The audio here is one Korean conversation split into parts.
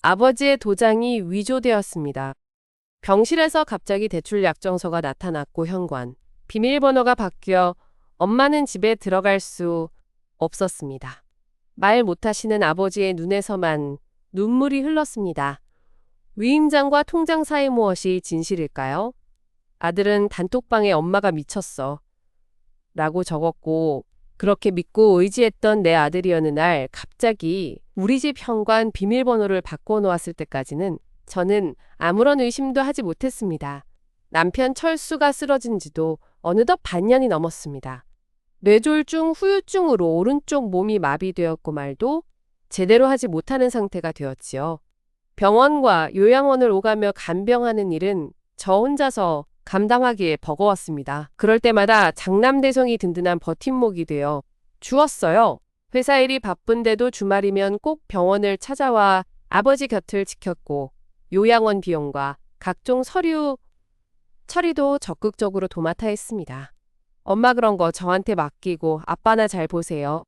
아버지의 도장이 위조되었습니다. 병실에서 갑자기 대출 약정서가 나타났고 현관, 비밀번호가 바뀌어 엄마는 집에 들어갈 수 없었습니다. 말 못하시는 아버지의 눈에서만 눈물이 흘렀습니다. 위임장과 통장 사이 무엇이 진실일까요? 아들은 단톡방에 엄마가 미쳤어 라고 적었고 그렇게 믿고 의지했던 내 아들이 어느 날 갑자기 우리 집 현관 비밀번호를 바꿔놓았을 때까지는 저는 아무런 의심도 하지 못했습니다. 남편 철수가 쓰러진 지도 어느덧 반년이 넘었습니다. 뇌졸중 후유증으로 오른쪽 몸이 마비되었고 말도 제대로 하지 못하는 상태가 되었지요. 병원과 요양원을 오가며 간병하는 일은 저 혼자서 감당하기에 버거웠습니다. 그럴 때마다 장남대성이 든든한 버팀목이 되어 주었어요. 회사 일이 바쁜데도 주말이면 꼭 병원을 찾아와 아버지 곁을 지켰고 요양원 비용과 각종 서류 처리도 적극적으로 도맡아 했습니다. 엄마 그런 거 저한테 맡기고 아빠나 잘 보세요.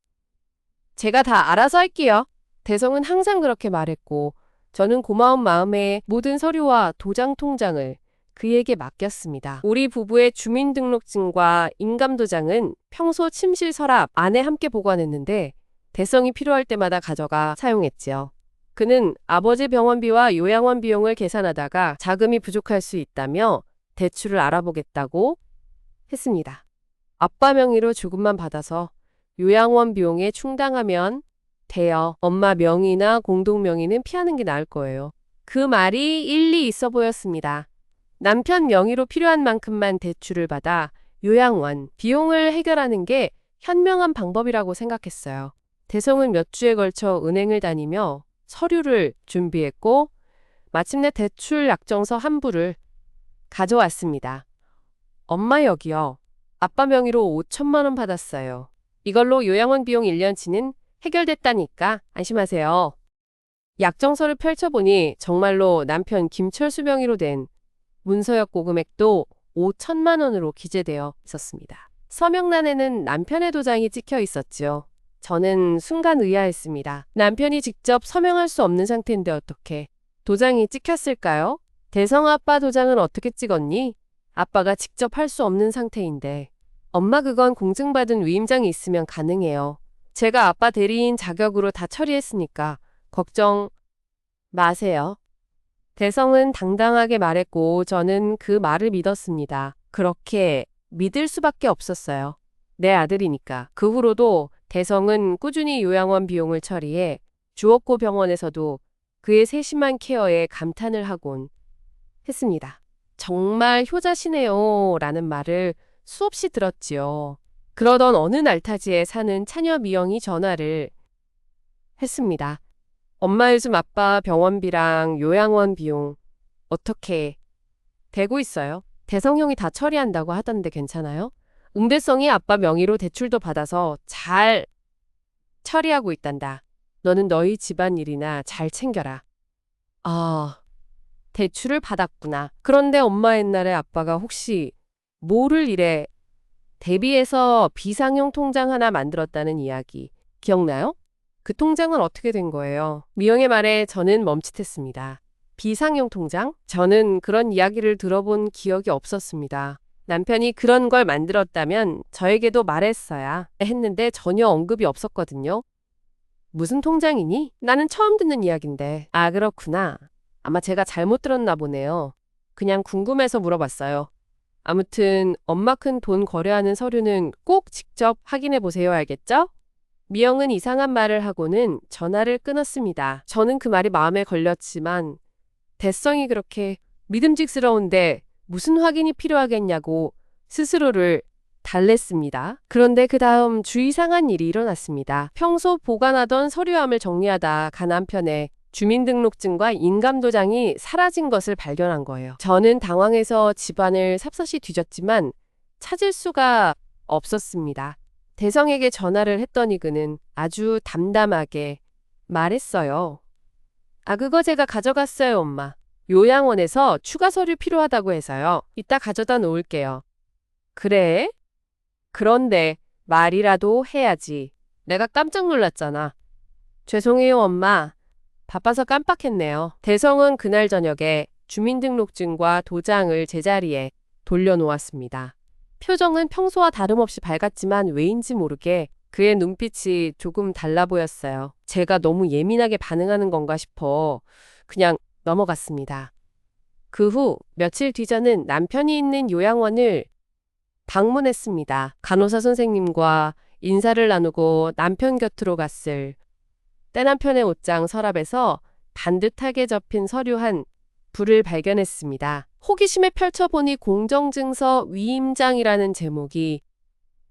제가 다 알아서 할게요. 대성은 항상 그렇게 말했고 저는 고마운 마음에 모든 서류와 도장 통장을 그에게 맡겼습니다. 우리 부부의 주민등록증과 인감도장은 평소 침실 서랍 안에 함께 보관했는데 대성이 필요할 때마다 가져가 사용했지요. 그는 아버지 병원비와 요양원 비용을 계산하다가 자금이 부족할 수 있다며 대출을 알아보겠다고 했습니다. 아빠 명의로 조금만 받아서 요양원 비용에 충당하면 돼요. 엄마 명의나 공동 명의는 피하는 게 나을 거예요. 그 말이 일리 있어 보였습니다. 남편 명의로 필요한 만큼만 대출을 받아 요양원 비용을 해결하는 게 현명한 방법이라고 생각했어요. 대성은 몇 주에 걸쳐 은행을 다니며 서류를 준비했고 마침내 대출 약정서 한 부를 가져왔습니다. 엄마 여기요. 아빠 명의로 5천만 원 받았어요. 이걸로 요양원 비용 1년치는 해결됐다니까 안심하세요. 약정서를 펼쳐보니 정말로 남편 김철수 명의로 된 문서였고 금액도 5천만 원으로 기재되어 있었습니다. 서명란에는 남편의 도장이 찍혀 있었지요. 저는 순간 의아했습니다. 남편이 직접 서명할 수 없는 상태인데 어떻게 도장이 찍혔을까요? 대성 아빠 도장은 어떻게 찍었니? 아빠가 직접 할 수 없는 상태인데. 엄마 그건 공증받은 위임장이 있으면 가능해요. 제가 아빠 대리인 자격으로 다 처리했으니까 걱정 마세요. 대성은 당당하게 말했고 저는 그 말을 믿었습니다. 그렇게 믿을 수밖에 없었어요. 내 아들이니까. 그 후로도 대성은 꾸준히 요양원 비용을 처리해 주옥고 병원에서도 그의 세심한 케어에 감탄을 하곤 했습니다. 정말 효자시네요 라는 말을 수없이 들었지요. 그러던 어느 날타지에 사는 차녀 미영이 전화를 했습니다. 엄마 요즘 아빠 병원비랑 요양원 비용 어떻게 되고 있어요? 대성 형이 다 처리한다고 하던데 괜찮아요? 응대성이 아빠 명의로 대출도 받아서 잘 처리하고 있단다. 너는 너희 집안일이나 잘 챙겨라. 아, 대출을 받았구나. 그런데 엄마 옛날에 아빠가 혹시 모를 일에 대비해서 비상용 통장 하나 만들었다는 이야기 기억나요? 그 통장은 어떻게 된 거예요? 미영의 말에 저는 멈칫했습니다. 비상용 통장? 저는 그런 이야기를 들어본 기억이 없었습니다. 남편이 그런 걸 만들었다면 저에게도 말했어야 했는데 전혀 언급이 없었거든요. 무슨 통장이니? 나는 처음 듣는 이야기인데. 아, 그렇구나. 아마 제가 잘못 들었나 보네요. 그냥 궁금해서 물어봤어요. 아무튼 엄마 큰 돈 거래하는 서류는 꼭 직접 확인해 보세요. 알겠죠? 미영은 이상한 말을 하고는 전화를 끊었습니다. 저는 그 말이 마음에 걸렸지만 대성이 그렇게 믿음직스러운데 무슨 확인이 필요하겠냐고 스스로를 달랬습니다. 그런데 그 다음 주의상한 일이 일어났습니다. 평소 보관하던 서류함을 정리하다 가 남편의 주민등록증과 인감도장이 사라진 것을 발견한 거예요. 저는 당황해서 집안을 샅샅이 뒤졌지만 찾을 수가 없었습니다. 대성에게 전화를 했더니 그는 아주 담담하게 말했어요. 아, 그거 제가 가져갔어요, 엄마. 요양원에서 추가 서류 필요하다고 해서요. 이따 가져다 놓을게요. 그래? 그런데 말이라도 해야지. 내가 깜짝 놀랐잖아. 죄송해요, 엄마. 바빠서 깜빡했네요. 대성은 그날 저녁에 주민등록증과 도장을 제자리에 돌려놓았습니다. 표정은 평소와 다름없이 밝았지만 왜인지 모르게 그의 눈빛이 조금 달라 보였어요. 제가 너무 예민하게 반응하는 건가 싶어 그냥 넘어갔습니다. 그 후 며칠 뒤 저는 남편이 있는 요양원을 방문했습니다. 간호사 선생님과 인사를 나누고 남편 곁으로 갔을 때 남편의 옷장 서랍에서 반듯하게 접힌 서류 한 부를 발견했습니다. 호기심에 펼쳐보니 공정증서 위임장이라는 제목이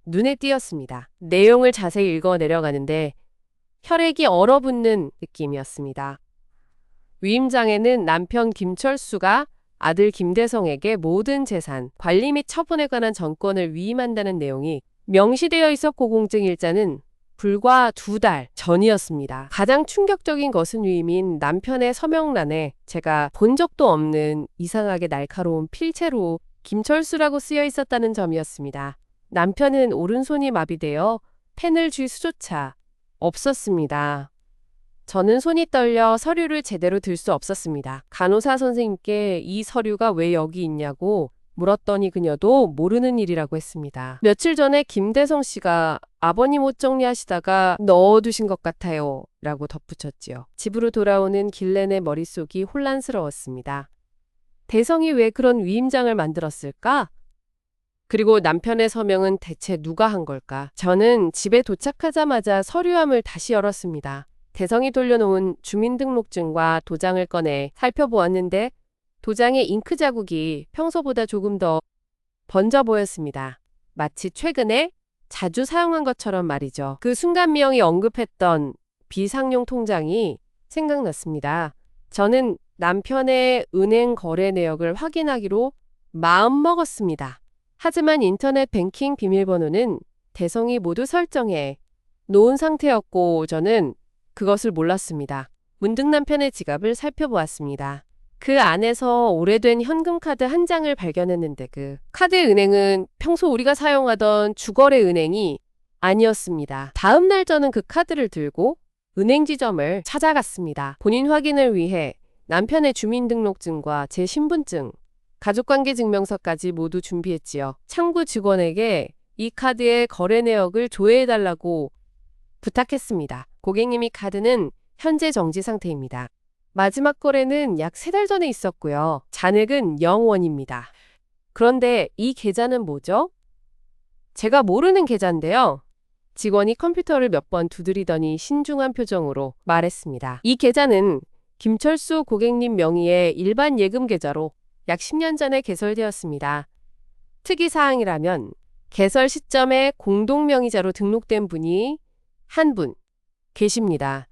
눈에 띄었습니다. 내용을 자세히 읽어 내려가는데 혈액이 얼어붙는 느낌이었습니다. 위임장에는 남편 김철수가 아들 김대성에게 모든 재산, 관리 및 처분에 관한 전권을 위임한다는 내용이 명시되어 있었고 공증일자는 불과 2달 전이었습니다. 가장 충격적인 것은 위임인 남편의 서명란에 제가 본 적도 없는 이상하게 날카로운 필체로 김철수라고 쓰여 있었다는 점이었습니다. 남편은 오른손이 마비되어 펜을 쥘 수조차 없었습니다. 저는 손이 떨려 서류를 제대로 들 수 없었습니다. 간호사 선생님께 이 서류가 왜 여기 있냐고 물었더니 그녀도 모르는 일이라고 했습니다. 며칠 전에 김대성 씨가 아버님 옷 정리하시다가 넣어두신 것 같아요 라고 덧붙였지요. 집으로 돌아오는 길 내내 머릿속이 혼란스러웠습니다. 대성이 왜 그런 위임장을 만들었을까? 그리고 남편의 서명은 대체 누가 한 걸까? 저는 집에 도착하자마자 서류함을 다시 열었습니다. 대성이 돌려놓은 주민등록증과 도장을 꺼내 살펴보았는데 도장의 잉크 자국이 평소보다 조금 더 번져 보였습니다. 마치 최근에 자주 사용한 것처럼 말이죠. 그 순간 미영이 언급했던 비상용 통장이 생각났습니다. 저는 남편의 은행 거래 내역을 확인하기로 마음먹었습니다. 하지만 인터넷 뱅킹 비밀번호는 대성이 모두 설정해 놓은 상태였고 저는 그것을 몰랐습니다. 문득 남편의 지갑을 살펴보았습니다. 그 안에서 오래된 현금카드 한 장을 발견했는데 그 카드의 은행은 평소 우리가 사용하던 주거래 은행이 아니었습니다. 다음 날 저는 그 카드를 들고 은행 지점을 찾아갔습니다. 본인 확인을 위해 남편의 주민등록증과 제 신분증, 가족관계증명서까지 모두 준비했지요. 창구 직원에게 이 카드의 거래 내역을 조회해달라고 부탁했습니다. 고객님이 카드는 현재 정지 상태입니다. 마지막 거래는 약 3달 전에 있었고요. 잔액은 0원입니다. 그런데 이 계좌는 뭐죠? 제가 모르는 계좌인데요. 직원이 컴퓨터를 몇 번 두드리더니 신중한 표정으로 말했습니다. 이 계좌는 김철수 고객님 명의의 일반 예금 계좌로 약 10년 전에 개설되었습니다. 특이사항이라면 개설 시점에 공동명의자로 등록된 분이 한 분 계십니다.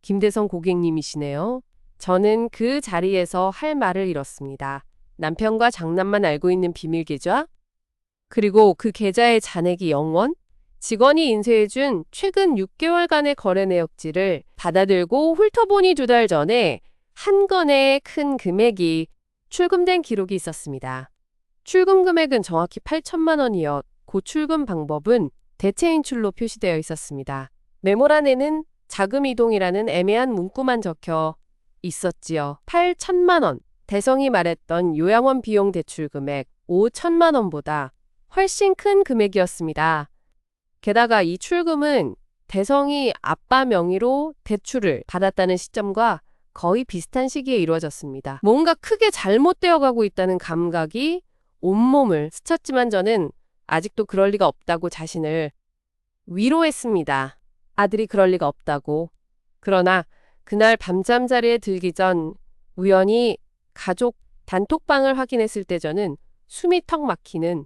김대성 고객님이시네요. 저는 그 자리에서 할 말을 잃었습니다. 남편과 장남만 알고 있는 비밀 계좌? 그리고 그 계좌의 잔액이 0원? 직원이 인쇄해준 최근 6개월간의 거래 내역지를 받아들고 훑어보니 2달 전에 한 건의 큰 금액이 출금된 기록이 있었습니다. 출금 금액은 정확히 8천만 원이었고 출금 방법은 대체 인출로 표시되어 있었습니다. 메모란에는 자금 이동이라는 애매한 문구만 적혀 있었지요. 8천만 원. 대성이 말했던 요양원 비용 대출 금액 5천만 원보다 훨씬 큰 금액이었습니다. 게다가 이 출금은 대성이 아빠 명의로 대출을 받았다는 시점과 거의 비슷한 시기에 이루어졌습니다. 뭔가 크게 잘못되어 가고 있다는 감각이 온몸을 스쳤지만 저는 아직도 그럴 리가 없다고 자신을 위로했습니다. 아들이 그럴 리가 없다고. 그러나 그날 밤잠자리에 들기 전 우연히 가족 단톡방을 확인했을 때 저는 숨이 턱 막히는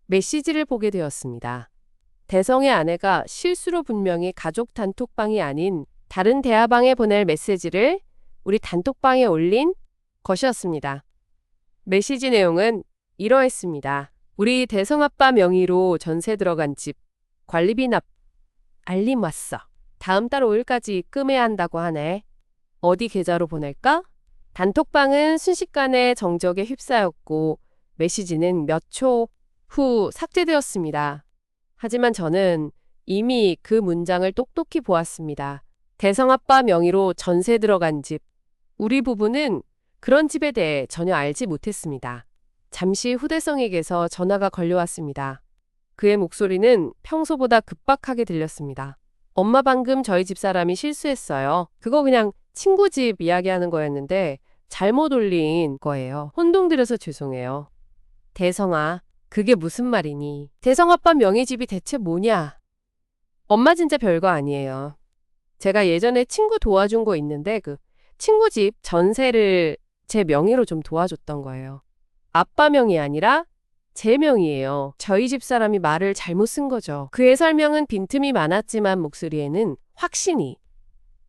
메시지를 보게 되었습니다. 대성의 아내가 실수로 분명히 가족 단톡방이 아닌 다른 대화방에 보낼 메시지를 우리 단톡방에 올린 것이었습니다. 메시지 내용은 이러했습니다. 우리 대성아빠 명의로 전세 들어간 집 관리비 납 알림 왔어. 다음 달 5일까지 입금해야 한다고 하네. 어디 계좌로 보낼까? 단톡방은 순식간에 정적에 휩싸였고 메시지는 몇 초 후 삭제되었습니다. 하지만 저는 이미 그 문장을 똑똑히 보았습니다. 대성아빠 명의로 전세 들어간 집 우리 부부는 그런 집에 대해 전혀 알지 못했습니다. 잠시 후대성에게서 전화가 걸려왔습니다. 그의 목소리는 평소보다 급박하게 들렸습니다. 엄마 방금 저희 집사람이 실수했어요. 그거 그냥 친구 집 이야기하는 거였는데 잘못 올린 거예요. 혼동드려서 죄송해요. 대성아, 그게 무슨 말이니? 대성 아빠 명의집이 대체 뭐냐? 엄마 진짜 별거 아니에요. 제가 예전에 친구 도와준 거 있는데 그 친구 집 전세를 제 명의로 좀 도와줬던 거예요. 아빠 명이 아니라 제 명이에요. 저희 집 사람이 말을 잘못 쓴 거죠. 그의 설명은 빈틈이 많았지만 목소리에는 확신이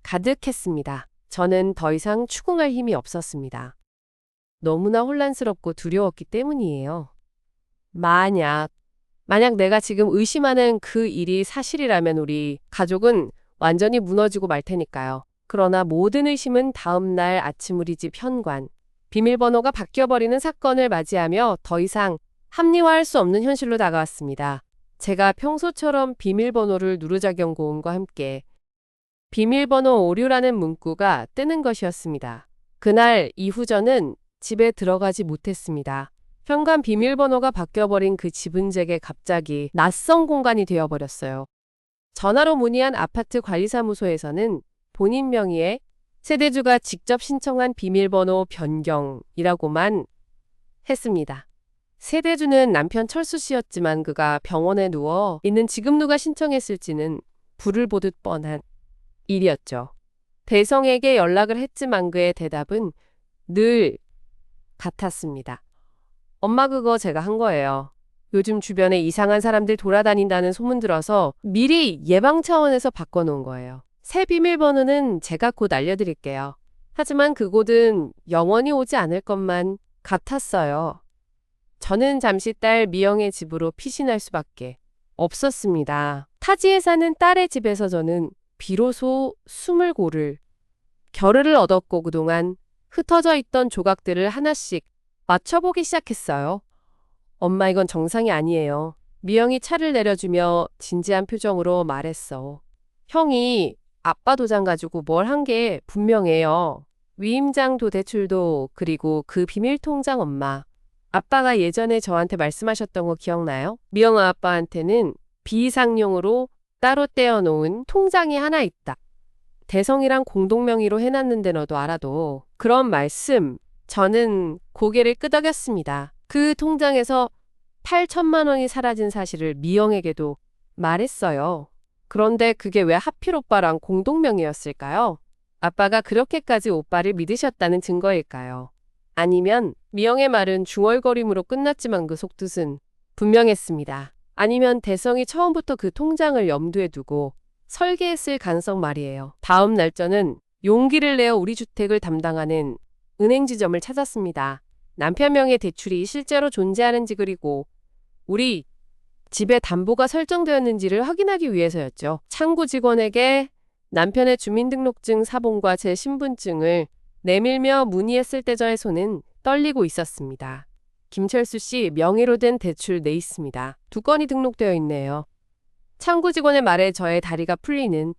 가득했습니다. 저는 더 이상 추궁할 힘이 없었습니다. 너무나 혼란스럽고 두려웠기 때문이에요. 만약 내가 지금 의심하는 그 일이 사실이라면 우리 가족은 완전히 무너지고 말 테니까요. 그러나 모든 의심은 다음 날 아침 우리 집 현관, 비밀번호가 바뀌어버리는 사건을 맞이하며 더 이상 합리화할 수 없는 현실로 다가왔습니다. 제가 평소처럼 비밀번호를 누르자 경고음과 함께 비밀번호 오류라는 문구가 뜨는 것이었습니다. 그날 이후 저는 집에 들어가지 못했습니다. 현관 비밀번호가 바뀌어버린 그 집은 제게 갑자기 낯선 공간이 되어버렸어요. 전화로 문의한 아파트 관리사무소에서는 본인 명의의 세대주가 직접 신청한 비밀번호 변경이라고만 했습니다. 세대주는 남편 철수 씨였지만 그가 병원에 누워 있는 지금 누가 신청했을지는 불을 보듯 뻔한 일이었죠. 대성에게 연락을 했지만 그의 대답은 늘 같았습니다. 엄마 그거 제가 한 거예요. 요즘 주변에 이상한 사람들 돌아다닌다는 소문 들어서 미리 예방 차원에서 바꿔놓은 거예요. 새 비밀번호는 제가 곧 알려드릴게요. 하지만 그곳은 영원히 오지 않을 것만 같았어요. 저는 잠시 딸 미영의 집으로 피신할 수밖에 없었습니다. 타지에 사는 딸의 집에서 저는 비로소 숨을 고를 겨를을 얻었고 그동안 흩어져 있던 조각들을 하나씩 맞춰보기 시작했어요. 엄마 이건 정상이 아니에요. 미영이 차를 내려주며 진지한 표정으로 말했어. 형이 아빠 도장 가지고 뭘 한 게 분명해요. 위임장도 대출도 그리고 그 비밀 통장 엄마. 아빠가 예전에 저한테 말씀하셨던 거 기억나요? 미영아 아빠한테는 비상용으로 따로 떼어놓은 통장이 하나 있다. 대성이랑 공동명의로 해놨는데 너도 알아도. 그런 말씀. 저는 고개를 끄덕였습니다. 그 통장에서 8천만 원이 사라진 사실을 미영에게도 말했어요. 그런데 그게 왜 하필 오빠랑 공동명의였을까요? 아빠가 그렇게까지 오빠를 믿으셨다는 증거일까요? 아니면 미영의 말은 중얼거림으로 끝났지만 그 속뜻은 분명했습니다. 아니면 대성이 처음부터 그 통장을 염두에 두고 설계했을 가능성 말이에요. 다음 날 저는 용기를 내어 우리 주택을 담당하는 은행 지점을 찾았습니다. 남편 명의 대출이 실제로 존재하는지 그리고 우리 집에 담보가 설정되었는지를 확인하기 위해서였죠. 창구 직원에게 남편의 주민등록증 사본과 제 신분증을 내밀며 문의했을 때 저의 손은 떨리고 있었습니다. 김철수 씨 명의로 된 대출 내 있습니다. 2건이 등록되어 있네요. 창구 직원의 말에 저의 다리가 풀리는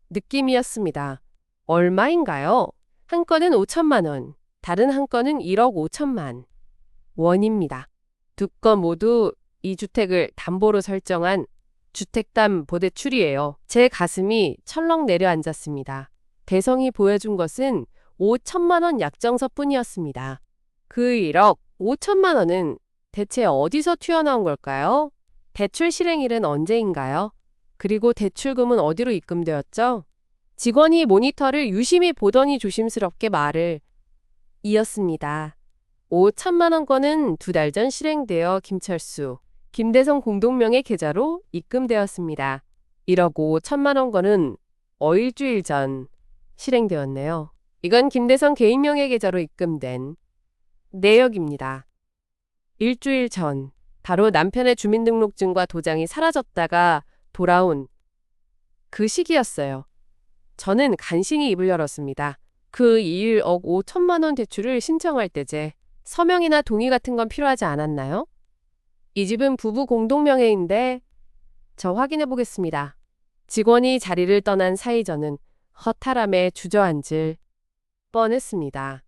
느낌이었습니다. 얼마인가요? 한 건은 5천만 원, 다른 한 건은 1억 5천만 원입니다. 2건 모두 이 주택을 담보로 설정한 주택담보대출이에요. 제 가슴이 철렁 내려앉았습니다. 대성이 보여준 것은 5천만 원 약정서뿐이었습니다. 그 1억 5천만 원은 대체 어디서 튀어나온 걸까요? 대출 실행일은 언제인가요? 그리고 대출금은 어디로 입금되었죠? 직원이 모니터를 유심히 보더니 조심스럽게 말을 이었습니다. 5천만 원권은 2달 전 실행되어 김철수, 김대성 공동명의 계좌로 입금되었습니다. 1억 5천만 원권은 일주일 전 실행되었네요. 이건 김대성 개인명의 계좌로 입금된 내역입니다. 일주일 전 바로 남편의 주민등록증과 도장이 사라졌다가 돌아온 그 시기였어요. 저는 간신히 입을 열었습니다. 그 1억 5천만 원 대출을 신청할 때 제 서명이나 동의 같은 건 필요하지 않았나요? 이 집은 부부 공동명의인데 저 확인해 보겠습니다. 직원이 자리를 떠난 사이 저는 허탈함에 주저앉을 뻔했습니다.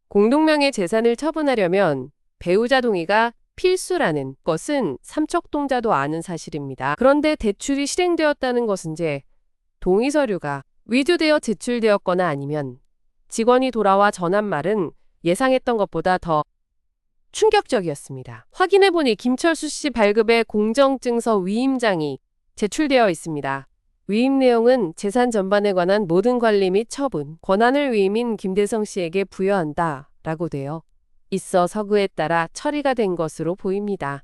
공동명의 재산을 처분하려면 배우자 동의가 필수라는 것은 삼척동자도 아는 사실입니다. 그런데 대출이 실행되었다는 것은 동의 서류가 위조되어 제출되었거나 아니면 직원이 돌아와 전한 말은 예상했던 것보다 더 충격적이었습니다. 확인해보니 김철수 씨 발급의 공정증서 위임장이 제출되어 있습니다. 위임 내용은 재산 전반에 관한 모든 관리 및 처분, 권한을 위임인 김대성 씨에게 부여한다 라고 되어 있어 서구에 따라 처리가 된 것으로 보입니다.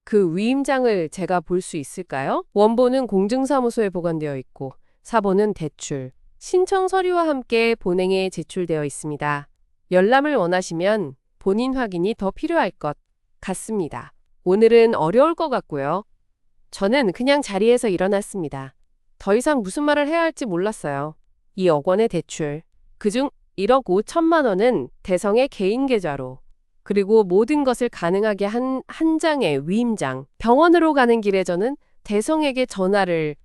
그 위임장을 제가 볼 수 있을까요? 원본은 공증사무소에 보관되어 있고 사본은 대출, 신청 서류와 함께 본행에 제출되어 있습니다. 열람을 원하시면 본인 확인이 더 필요할 것 같습니다. 오늘은 어려울 것 같고요. 저는 그냥 자리에서 일어났습니다. 더 이상 무슨 말을 해야 할지 몰랐어요. 2억 원의 대출, 그중 1억 5천만 원은 대성의 개인 계좌로, 그리고 모든 것을 가능하게 한 장의 위임장. 병원으로 가는 길에 저는 대성에게 전화를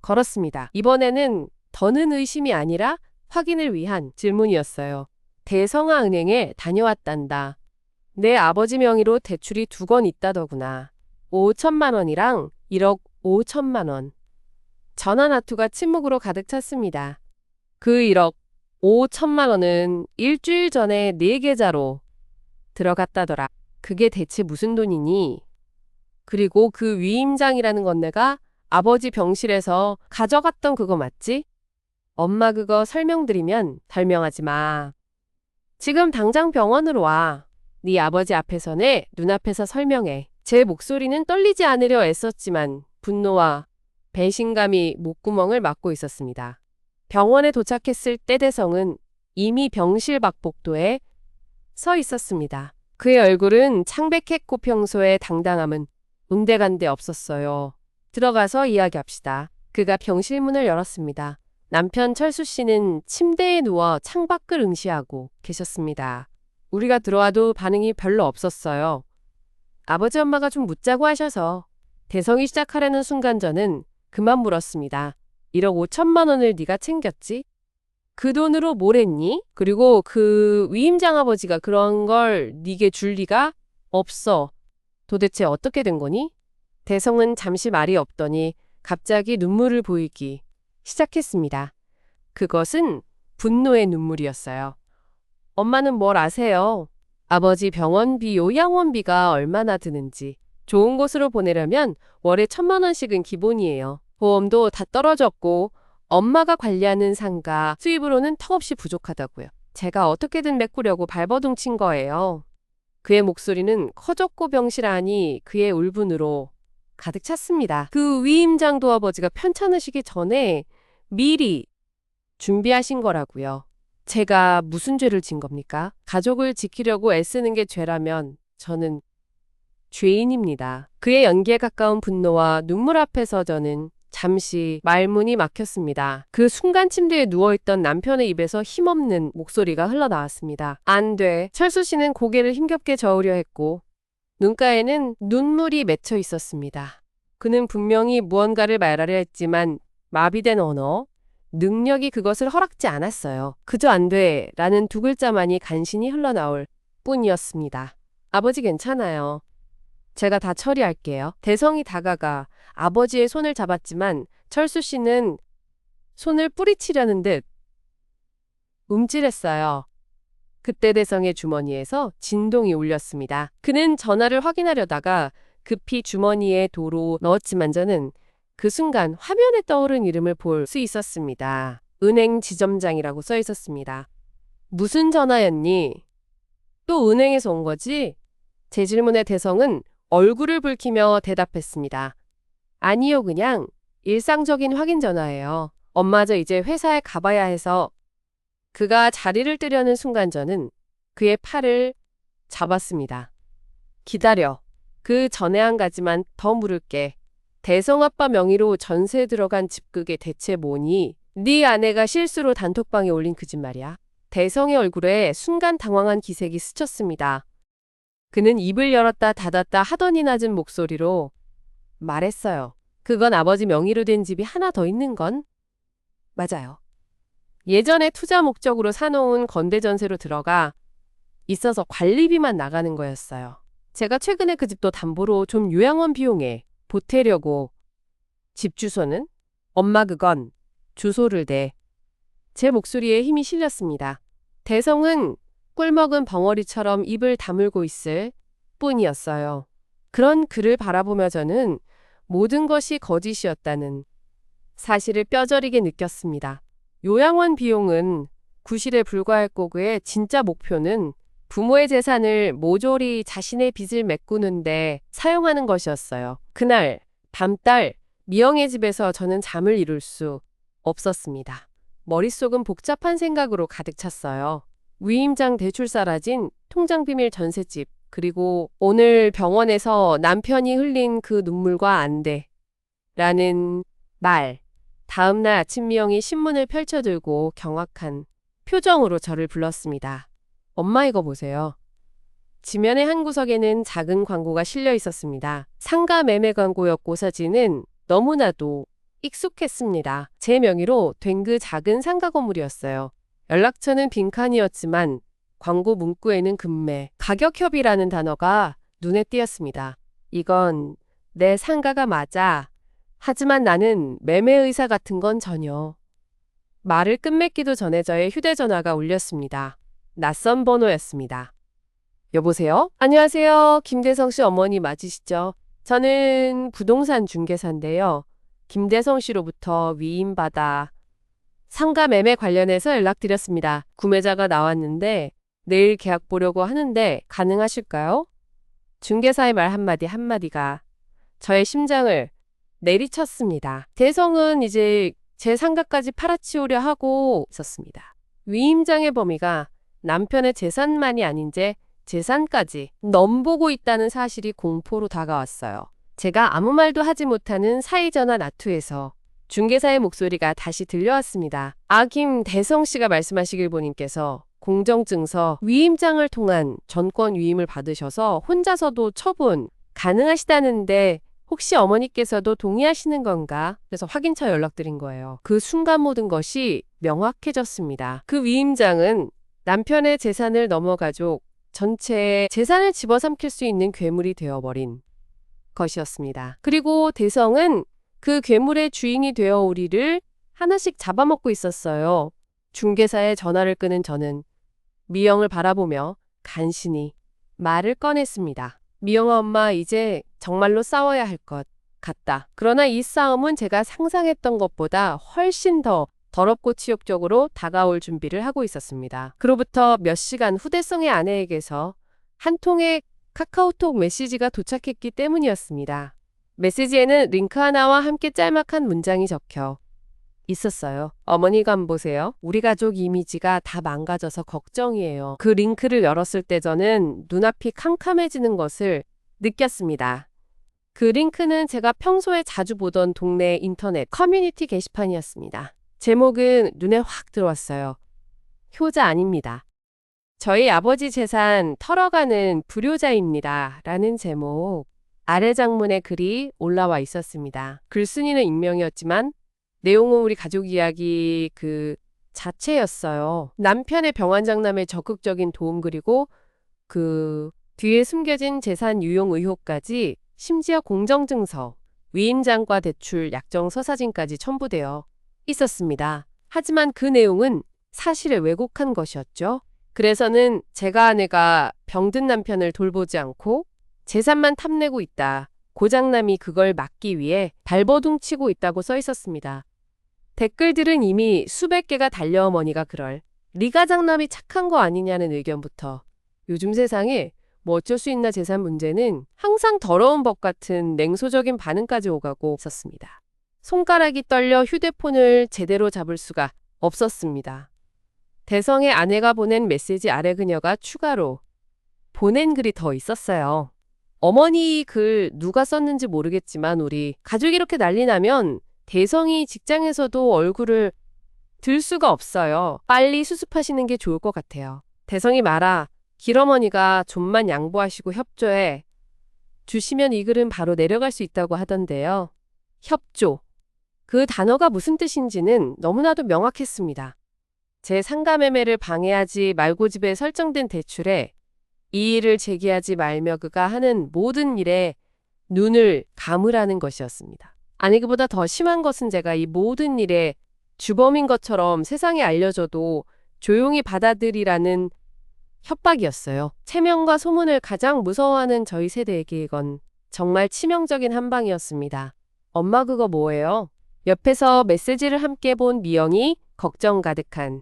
걸었습니다. 이번에는 더는 의심이 아니라 확인을 위한 질문이었어요. 대성아 은행에 다녀왔단다. 내 아버지 명의로 대출이 2건 있다더구나. 5천만 원이랑 1억 5천만 원. 전화 나투가 침묵으로 가득 찼습니다. 그 1억 5천만 원은 일주일 전에 내 계좌로 들어갔다더라. 그게 대체 무슨 돈이니? 그리고 그 위임장이라는 건 내가 아버지 병실에서 가져갔던 그거 맞지? 엄마 그거 설명드리면 설명하지 마. 지금 당장 병원으로 와. 네 아버지 앞에서 내 눈앞에서 설명해. 제 목소리는 떨리지 않으려 애썼지만 분노와 배신감이 목구멍을 막고 있었습니다. 병원에 도착했을 때 대성은 이미 병실 밖 복도에 서 있었습니다. 그의 얼굴은 창백했고 평소의 당당함은 온데간데 없었어요. 들어가서 이야기합시다. 그가 병실 문을 열었습니다. 남편 철수 씨는 침대에 누워 창밖을 응시하고 계셨습니다. 우리가 들어와도 반응이 별로 없었어요. 아버지 엄마가 좀 묻자고 하셔서 대성이 시작하려는 순간 저는 그만 물었습니다. 1억 5천만 원을 네가 챙겼지? 그 돈으로 뭘 했니? 그리고 그 위임장 아버지가 그런 걸 네게 줄 리가 없어. 도대체 어떻게 된 거니? 대성은 잠시 말이 없더니 갑자기 눈물을 보이기 시작했습니다. 그것은 분노의 눈물이었어요. 엄마는 뭘 아세요? 아버지 병원비, 요양원비가 얼마나 드는지. 좋은 곳으로 보내려면 월에 1,000만 원씩은 기본이에요. 보험도 다 떨어졌고 엄마가 관리하는 상가 수입으로는 턱없이 부족하다고요. 제가 어떻게든 메꾸려고 발버둥 친 거예요. 그의 목소리는 커졌고 병실하니 그의 울분으로 가득 찼습니다. 그 위임장도 아버지가 편찮으시기 전에 미리 준비하신 거라고요. 제가 무슨 죄를 진 겁니까? 가족을 지키려고 애쓰는 게 죄라면 저는 죄인입니다. 그의 연기에 가까운 분노와 눈물 앞에서 저는 잠시 말문이 막혔습니다. 그 순간 침대에 누워있던 남편의 입에서 힘없는 목소리가 흘러나왔습니다. 안 돼. 철수 씨는 고개를 힘겹게 저으려 했고 눈가에는 눈물이 맺혀 있었습니다. 그는 분명히 무언가를 말하려 했지만 마비된 언어, 능력이 그것을 허락지 않았어요. 그저 안 돼 라는 두 글자만이 간신히 흘러나올 뿐이었습니다. 아버지 괜찮아요. 제가 다 처리할게요. 대성이 다가가 아버지의 손을 잡았지만 철수 씨는 손을 뿌리치려는 듯 움찔했어요. 그때 대성의 주머니에서 진동이 울렸습니다. 그는 전화를 확인하려다가 급히 주머니에 도로 넣었지만 저는 그 순간 화면에 떠오른 이름을 볼 수 있었습니다. 은행 지점장이라고 써 있었습니다. 무슨 전화였니? 또 은행에서 온 거지? 제 질문에 대성은 얼굴을 붉히며 대답했습니다. 아니요, 그냥 일상적인 확인 전화예요. 엄마 저 이제 회사에 가봐야 해서. 그가 자리를 뜨려는 순간 저는 그의 팔을 잡았습니다. 기다려. 그 전에 한 가지만 더 물을게. 대성 아빠 명의로 전세 들어간 집 그게 대체 뭐니? 네 아내가 실수로 단톡방에 올린 그 집 말이야. 대성의 얼굴에 순간 당황한 기색이 스쳤습니다. 그는 입을 열었다 닫았다 하더니 낮은 목소리로 말했어요. 그건 아버지 명의로 된 집이 하나 더 있는 건? 맞아요. 예전에 투자 목적으로 사놓은 건대 전세로 들어가 있어서 관리비만 나가는 거였어요. 제가 최근에 그 집도 담보로 좀 요양원 비용에 보태려고 집 주소는 엄마 그건 주소를 대 제 목소리에 힘이 실렸습니다. 대성은 꿀먹은 벙어리처럼 입을 다물고 있을 뿐이었어요. 그런 그를 바라보며 저는 모든 것이 거짓이었다는 사실을 뼈저리게 느꼈습니다. 요양원 비용은 구실에 불과할 거고의 진짜 목표는 부모의 재산을 모조리 자신의 빚을 메꾸는데 사용하는 것이었어요. 그날 밤딸 미영의 집에서 저는 잠을 이룰 수 없었습니다. 머릿속은 복잡한 생각으로 가득 찼어요. 위임장 대출 사라진 통장비밀 전셋집, 그리고 오늘 병원에서 남편이 흘린 그 눈물과 안돼라는 말. 다음 날 아침 미영이 신문을 펼쳐들고 경악한 표정으로 저를 불렀습니다. 엄마 이거 보세요. 지면의 한 구석에는 작은 광고가 실려 있었습니다. 상가 매매 광고였고 사진은 너무나도 익숙했습니다. 제 명의로 된 그 작은 상가 건물이었어요. 연락처는 빈칸이었지만 광고 문구에는 금매, 가격 협의라는 단어가 눈에 띄었습니다. 이건 내 상가가 맞아. 하지만 나는 매매 의사 같은 건 전혀. 말을 끝맺기도 전에 저의 휴대전화가 울렸습니다. 낯선 번호였습니다. 여보세요? 안녕하세요. 김대성 씨 어머니 맞으시죠? 저는 부동산 중개사인데요. 김대성 씨로부터 위임받아 상가 매매 관련해서 연락드렸습니다. 구매자가 나왔는데 내일 계약 보려고 하는데 가능하실까요? 중개사의 말 한마디가 저의 심장을 내리쳤습니다. 대성은 이제 제 상가까지 팔아치우려 하고 있었습니다. 위임장의 범위가 남편의 재산만이 아닌 제 재산까지 넘보고 있다는 사실이 공포로 다가왔어요. 제가 아무 말도 하지 못하는 사이전화 나투에서 중개사의 목소리가 다시 들려왔습니다. 김대성 씨가 말씀하시길 본인께서 공정증서 위임장을 통한 전권 위임을 받으셔서 혼자서도 처분 가능하시다는데 혹시 어머니께서도 동의하시는 건가? 그래서 확인차 연락드린 거예요. 그 순간 모든 것이 명확해졌습니다. 그 위임장은 남편의 재산을 넘어 가족 전체의 재산을 집어삼킬 수 있는 괴물이 되어버린 것이었습니다. 그리고 대성은 그 괴물의 주인이 되어 우리를 하나씩 잡아먹고 있었어요. 중개사의 전화를 끄는 저는 미영을 바라보며 간신히 말을 꺼냈습니다. 미영아 엄마 이제 정말로 싸워야 할 것 같다. 그러나 이 싸움은 제가 상상했던 것보다 훨씬 더 더럽고 치욕적으로 다가올 준비를 하고 있었습니다. 그로부터 몇 시간 후 대성의 아내에게서 한 통의 카카오톡 메시지가 도착했기 때문이었습니다. 메시지에는 링크 하나와 함께 짤막한 문장이 적혀 있었어요. 어머니가 안 보세요. 우리 가족 이미지가 다 망가져서 걱정이에요. 그 링크를 열었을 때 저는 눈앞이 캄캄해지는 것을 느꼈습니다. 그 링크는 제가 평소에 자주 보던 동네 인터넷 커뮤니티 게시판이었습니다. 제목은 눈에 확 들어왔어요. 효자 아닙니다. 저희 아버지 재산 털어가는 불효자입니다. 라는 제목. 아래 장문에 글이 올라와 있었습니다. 글쓴이는 익명이었지만 내용은 우리 가족 이야기 그 자체였어요. 남편의 병환장남의 적극적인 도움 그리고 그 뒤에 숨겨진 재산 유용 의혹까지 심지어 공정증서, 위임장과 대출, 약정서 사진까지 첨부되어 있었습니다. 하지만 그 내용은 사실을 왜곡한 것이었죠. 그래서는 제가 아내가 병든 남편을 돌보지 않고 재산만 탐내고 있다. 고장남이 그걸 막기 위해 발버둥 치고 있다고 써 있었습니다. 댓글들은 이미 수백 개가 달려 어머니가 그럴 리가 장남이 착한 거 아니냐는 의견부터 요즘 세상에 뭐 어쩔 수 있나 재산 문제는 항상 더러운 법 같은 냉소적인 반응까지 오가고 있었습니다. 손가락이 떨려 휴대폰을 제대로 잡을 수가 없었습니다. 대성의 아내가 보낸 메시지 아래 그녀가 추가로 보낸 글이 더 있었어요. 어머니 글 누가 썼는지 모르겠지만 우리 가족이 이렇게 난리 나면 대성이 직장에서도 얼굴을 들 수가 없어요. 빨리 수습하시는 게 좋을 것 같아요. 대성이 말아 길어머니가 좀만 양보하시고 협조해 주시면 이 글은 바로 내려갈 수 있다고 하던데요. 협조. 그 단어가 무슨 뜻인지는 너무나도 명확했습니다. 제 상가매매를 방해하지 말고 집에 설정된 대출에 이의를 제기하지 말며 그가 하는 모든 일에 눈을 감으라는 것이었습니다. 아니 그보다 더 심한 것은 제가 이 모든 일에 주범인 것처럼 세상에 알려줘도 조용히 받아들이라는 협박이었어요. 체면과 소문을 가장 무서워하는 저희 세대에게 이건 정말 치명적인 한방이었습니다. 엄마 그거 뭐예요? 옆에서 메시지를 함께 본 미영이 걱정 가득한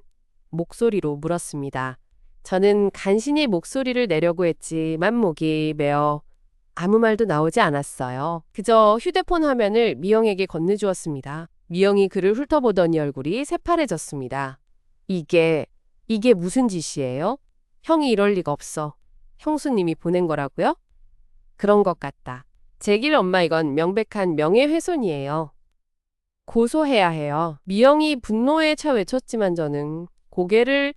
목소리로 물었습니다. 저는 간신히 목소리를 내려고 했지만 목이 메어 아무 말도 나오지 않았어요. 그저 휴대폰 화면을 미영에게 건네주었습니다. 미영이 그를 훑어보더니 얼굴이 새파래졌습니다. 이게 무슨 짓이에요? 형이 이럴 리가 없어. 형수님이 보낸 거라고요? 그런 것 같다. 제길 엄마 이건 명백한 명예훼손이에요. 고소해야 해요. 미영이 분노에 차 외쳤지만 저는 고개를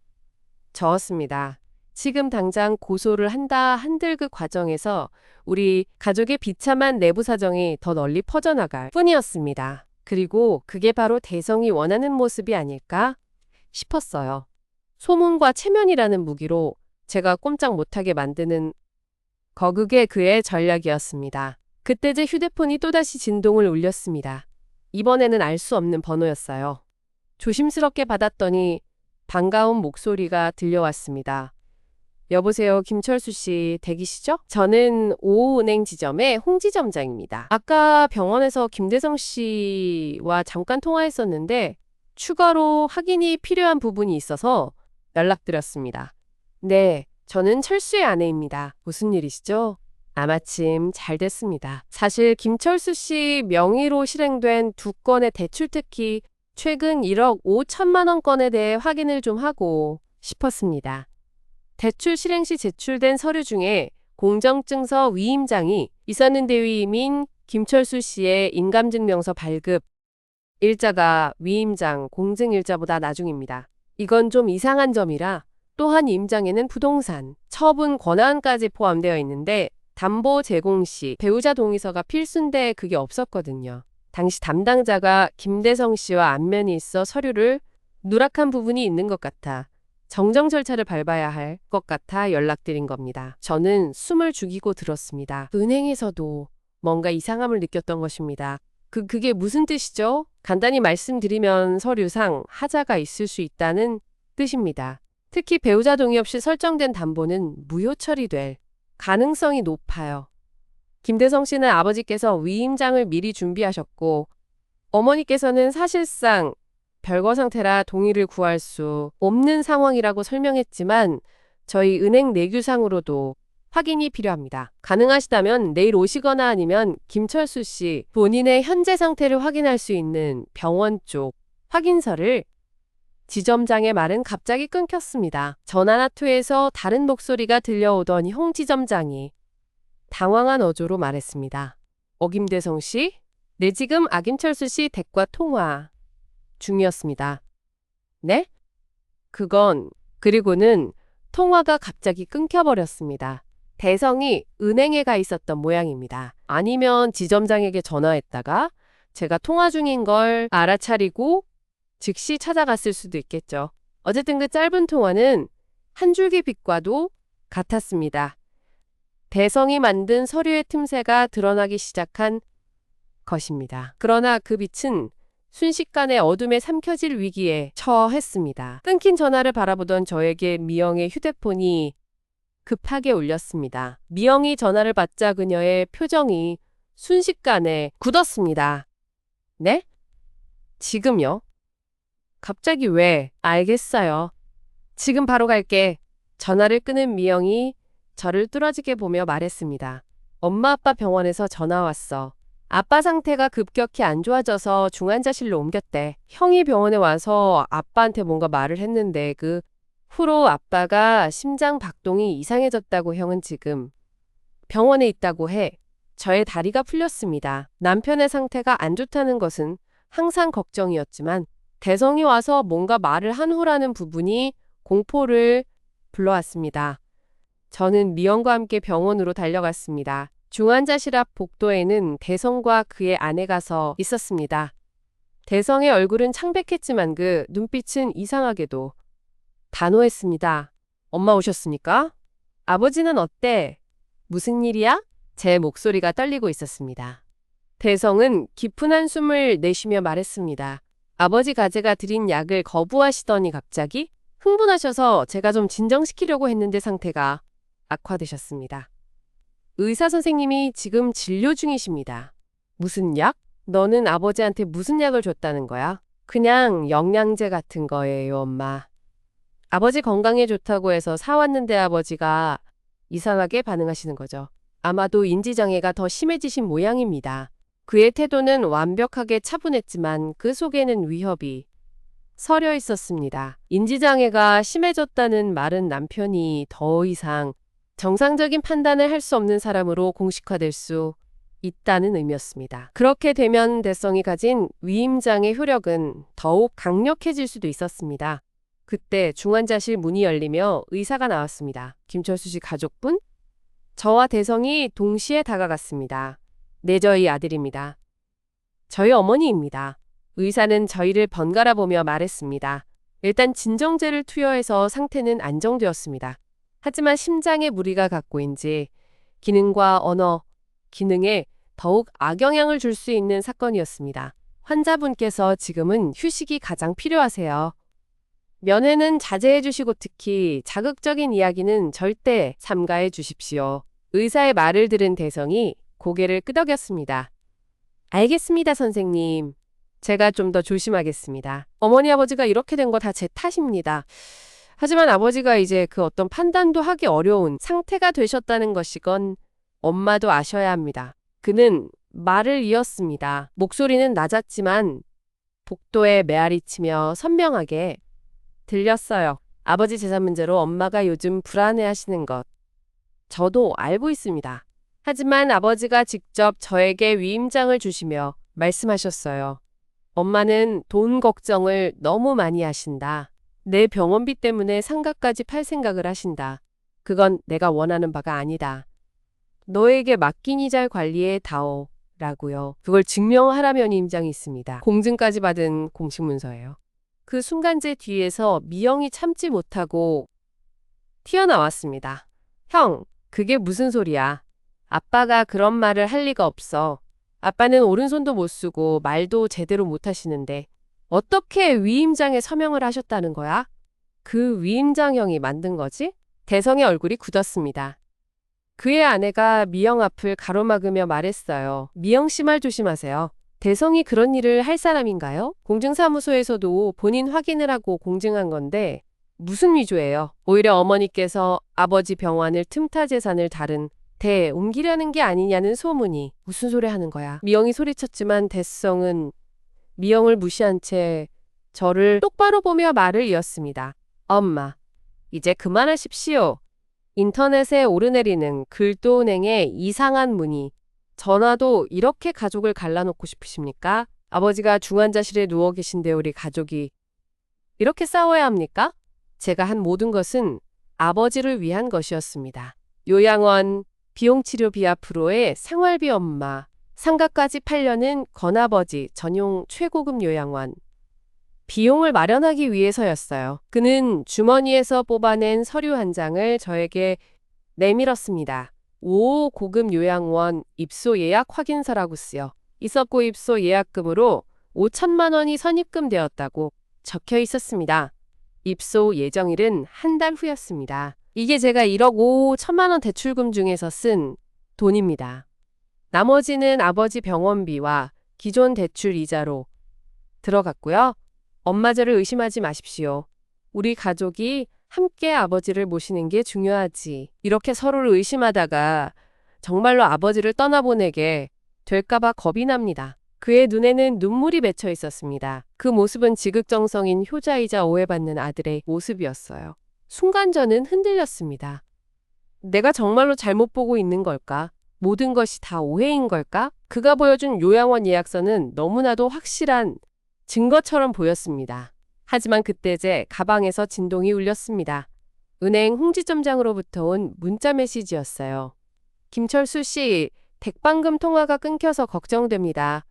저었습니다. 지금 당장 고소를 한다 한들 그 과정에서 우리 가족의 비참한 내부 사정이 더 널리 퍼져나갈 뿐이었습니다. 그리고 그게 바로 대성이 원하는 모습이 아닐까 싶었어요. 소문과 체면이라는 무기로 제가 꼼짝 못하게 만드는 거그게 그의 전략이었습니다. 그때 제 휴대폰이 또다시 진동을 울렸습니다. 이번에는 알 수 없는 번호였어요. 조심스럽게 받았더니 반가운 목소리가 들려왔습니다. 여보세요, 김철수 씨 댁이시죠? 저는 오은행 지점의 홍지점장입니다. 아까 병원에서 김대성 씨와 잠깐 통화했었는데 추가로 확인이 필요한 부분이 있어서 연락드렸습니다. 네, 저는 철수의 아내입니다. 무슨 일이시죠? 아마침 잘 됐습니다. 사실 김철수 씨 명의로 실행된 2건의 대출 특히 최근 1억 5천만 원 건에 대해 확인을 좀 하고 싶었습니다. 대출 실행 시 제출된 서류 중에 공정증서 위임장이 있었는데 위임인 김철수 씨의 인감증명서 발급 일자가 위임장 공증일자보다 나중입니다. 이건 좀 이상한 점이라 또한 임장에는 부동산, 처분 권한까지 포함되어 있는데 담보 제공 시 배우자 동의서가 필수인데 그게 없었거든요. 당시 담당자가 김대성 씨와 안면이 있어 서류를 누락한 부분이 있는 것 같아 정정 절차를 밟아야 할 것 같아 연락드린 겁니다. 저는 숨을 죽이고 들었습니다. 은행에서도 뭔가 이상함을 느꼈던 것입니다. 그게 무슨 뜻이죠? 간단히 말씀드리면 서류상 하자가 있을 수 있다는 뜻입니다. 특히 배우자 동의 없이 설정된 담보는 무효 처리될 가능성이 높아요. 김대성 씨는 아버지께서 위임장을 미리 준비하셨고 어머니께서는 사실상 별거 상태라 동의를 구할 수 없는 상황이라고 설명했지만 저희 은행 내규상으로도 확인이 필요합니다. 가능하시다면 내일 오시거나 아니면 김철수 씨 본인의 현재 상태를 확인할 수 있는 병원 쪽 확인서를 지점장의 말은 갑자기 끊겼습니다. 전화나 투에서 다른 목소리가 들려오더니 홍 지점장이 당황한 어조로 말했습니다. 김대성 씨? 네, 지금 김철수 씨 댁과 통화 중이었습니다. 네? 그리고는 통화가 갑자기 끊겨버렸습니다. 대성이 은행에 가 있었던 모양입니다. 아니면 지점장에게 전화했다가 제가 통화 중인 걸 알아차리고 즉시 찾아갔을 수도 있겠죠. 어쨌든 그 짧은 통화는 한 줄기 빛과도 같았습니다. 대성이 만든 서류의 틈새가 드러나기 시작한 것입니다. 그러나 그 빛은 순식간에 어둠에 삼켜질 위기에 처했습니다. 끊긴 전화를 바라보던 저에게 미영의 휴대폰이 급하게 울렸습니다. 미영이 전화를 받자 그녀의 표정이 순식간에 굳었습니다. 네? 지금요? 갑자기 왜? 알겠어요. 지금 바로 갈게. 전화를 끊은 미영이 저를 뚫어지게 보며 말했습니다. 엄마 아빠 병원에서 전화 왔어. 아빠 상태가 급격히 안 좋아져서 중환자실로 옮겼대. 형이 병원에 와서 아빠한테 뭔가 말을 했는데 그 후로 아빠가 심장 박동이 이상해졌다고 형은 지금 병원에 있다고 해. 저의 다리가 풀렸습니다. 남편의 상태가 안 좋다는 것은 항상 걱정이었지만 대성이 와서 뭔가 말을 한 후라는 부분이 공포를 불러왔습니다. 저는 미영과 함께 병원으로 달려갔습니다. 중환자실 앞 복도에는 대성과 그의 아내가 서 있었습니다. 대성의 얼굴은 창백했지만 그 눈빛은 이상하게도 단호했습니다. 엄마 오셨습니까? 아버지는 어때? 무슨 일이야? 제 목소리가 떨리고 있었습니다. 대성은 깊은 한숨을 내쉬며 말했습니다. 아버지 가제가 드린 약을 거부하시더니 갑자기 흥분하셔서 제가 좀 진정시키려고 했는데 상태가 악화되셨습니다. 의사 선생님이 지금 진료 중이십니다. 무슨 약? 너는 아버지한테 무슨 약을 줬다는 거야? 그냥 영양제 같은 거예요, 엄마. 아버지 건강에 좋다고 해서 사왔는데 아버지가 이상하게 반응하시는 거죠. 아마도 인지장애가 더 심해지신 모양입니다. 그의 태도는 완벽하게 차분했지만 그 속에는 위협이 서려 있었습니다. 인지장애가 심해졌다는 말은 남편이 더 이상 정상적인 판단을 할 수 없는 사람으로 공식화될 수 있다는 의미였습니다. 그렇게 되면 대성이 가진 위임장의 효력은 더욱 강력해질 수도 있었습니다. 그때 중환자실 문이 열리며 의사가 나왔습니다. 김철수 씨 가족분? 저와 대성이 동시에 다가갔습니다. 네, 저희 아들입니다. 저희 어머니입니다. 의사는 저희를 번갈아 보며 말했습니다. 일단 진정제를 투여해서 상태는 안정되었습니다. 하지만 심장에 무리가 갔고인지 기능과 언어, 기능에 더욱 악영향을 줄 수 있는 사건이었습니다. 환자분께서 지금은 휴식이 가장 필요하세요. 면회는 자제해 주시고 특히 자극적인 이야기는 절대 삼가해 주십시오. 의사의 말을 들은 대성이 고개를 끄덕였습니다. 알겠습니다, 선생님. 제가 좀 더 조심하겠습니다. 어머니 아버지가 이렇게 된 거 다 제 탓입니다. 하지만 아버지가 이제 그 어떤 판단도 하기 어려운 상태가 되셨다는 것이건 엄마도 아셔야 합니다. 그는 말을 이었습니다. 목소리는 낮았지만 복도에 메아리치며 선명하게 들렸어요. 아버지 재산 문제로 엄마가 요즘 불안해하시는 것. 저도 알고 있습니다. 하지만 아버지가 직접 저에게 위임장을 주시며 말씀하셨어요. 엄마는 돈 걱정을 너무 많이 하신다. 내 병원비 때문에 상가까지 팔 생각을 하신다. 그건 내가 원하는 바가 아니다. 너에게 맡기니 잘 관리해 다오. 라고요. 그걸 증명하라면 임장이 있습니다. 공증까지 받은 공식 문서예요. 그 순간 제 뒤에서 미영이 참지 못하고 튀어나왔습니다. 형, 그게 무슨 소리야? 아빠가 그런 말을 할 리가 없어. 아빠는 오른손도 못 쓰고 말도 제대로 못 하시는데 어떻게 위임장에 서명을 하셨다는 거야? 그 위임장 형이 만든 거지? 대성의 얼굴이 굳었습니다. 그의 아내가 미영 앞을 가로막으며 말했어요. 미영 씨 말 조심하세요. 대성이 그런 일을 할 사람인가요? 공증사무소에서도 본인 확인을 하고 공증한 건데 무슨 위조예요? 오히려 어머니께서 아버지 병원을 틈타 재산을 다른 데 옮기려는 게 아니냐는 소문이. 무슨 소리 하는 거야? 미영이 소리쳤지만 대성은 미영을 무시한 채 저를 똑바로 보며 말을 이었습니다. 엄마, 이제 그만하십시오. 인터넷에 오르내리는 글도은행의 이상한 문의. 전화도 이렇게 가족을 갈라놓고 싶으십니까? 아버지가 중환자실에 누워 계신데 우리 가족이 이렇게 싸워야 합니까? 제가 한 모든 것은 아버지를 위한 것이었습니다. 요양원, 비용치료비 앞으로의 생활비 엄마, 상가까지 팔려는 건아버지 전용 최고급 요양원. 비용을 마련하기 위해서였어요. 그는 주머니에서 뽑아낸 서류 한 장을 저에게 내밀었습니다. 5호 고급 요양원 입소 예약 확인서라고 쓰여 있었고 입소 예약금으로 5천만 원이 선입금되었다고 적혀 있었습니다. 입소 예정일은 한 달 후였습니다. 이게 제가 1억 5천만 원 대출금 중에서 쓴 돈입니다. 나머지는 아버지 병원비와 기존 대출 이자로 들어갔고요. 엄마 저를 의심하지 마십시오. 우리 가족이 함께 아버지를 모시는 게 중요하지. 이렇게 서로를 의심하다가 정말로 아버지를 떠나보내게 될까봐 겁이 납니다. 그의 눈에는 눈물이 맺혀 있었습니다. 그 모습은 지극정성인 효자이자 오해받는 아들의 모습이었어요. 순간 저는 흔들렸습니다. 내가 정말로 잘못 보고 있는 걸까? 모든 것이 다 오해인 걸까? 그가 보여준 요양원 예약서는 너무나도 확실한 증거처럼 보였습니다. 하지만 그때 제 가방에서 진동이 울렸습니다. 은행 홍지점장으로부터 온 문자 메시지였어요. 김철수 씨, 댁방금 통화가 끊겨서 걱정됩니다.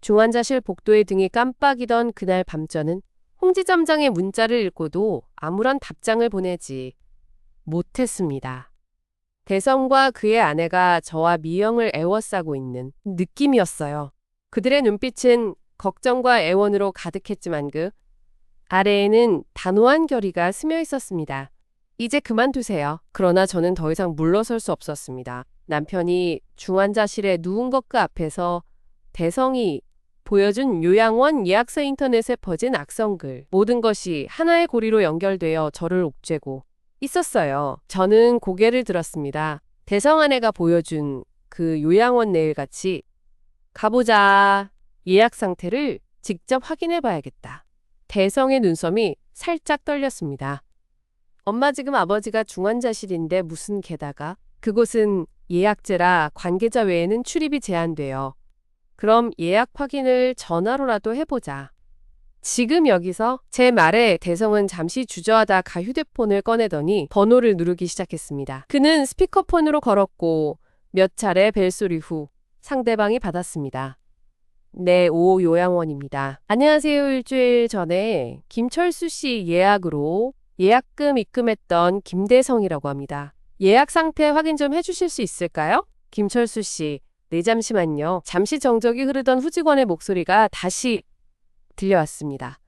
중환자실 복도에 등이 깜빡이던 그날 밤 저는 홍지점장의 문자를 읽고도 아무런 답장을 보내지 못했습니다. 대성과 그의 아내가 저와 미영을 애워싸고 있는 느낌이었어요. 그들의 눈빛은 걱정과 애원으로 가득했지만 그 아래에는 단호한 결의가 스며 있었습니다. 이제 그만두세요. 그러나 저는 더 이상 물러설 수 없었습니다. 남편이 중환자실에 누운 것 그 앞에서 대성이 보여준 요양원 예약서 인터넷에 퍼진 악성글. 모든 것이 하나의 고리로 연결되어 저를 옥죄고 있었어요. 저는 고개를 들었습니다. 대성 아내가 보여준 그 요양원 내일같이 가보자. 예약 상태를 직접 확인해 봐야겠다. 대성의 눈썹이 살짝 떨렸습니다. 엄마 지금 아버지가 중환자실인데 무슨 게다가 그곳은 예약제라 관계자 외에는 출입이 제한돼요. 그럼 예약 확인을 전화로라도 해보자. 지금 여기서 제 말에 대성은 잠시 주저하다가 휴대폰을 꺼내더니 번호를 누르기 시작했습니다. 그는 스피커폰으로 걸었고 몇 차례 벨소리 후 상대방이 받았습니다. 네, 오 요양원입니다. 안녕하세요. 일주일 전에 김철수 씨 예약으로 예약금 입금했던 김대성이라고 합니다. 예약 상태 확인 좀 해주실 수 있을까요? 김철수 씨, 네 잠시만요. 잠시 정적이 흐르던 후직원의 목소리가 다시 들려왔습니다.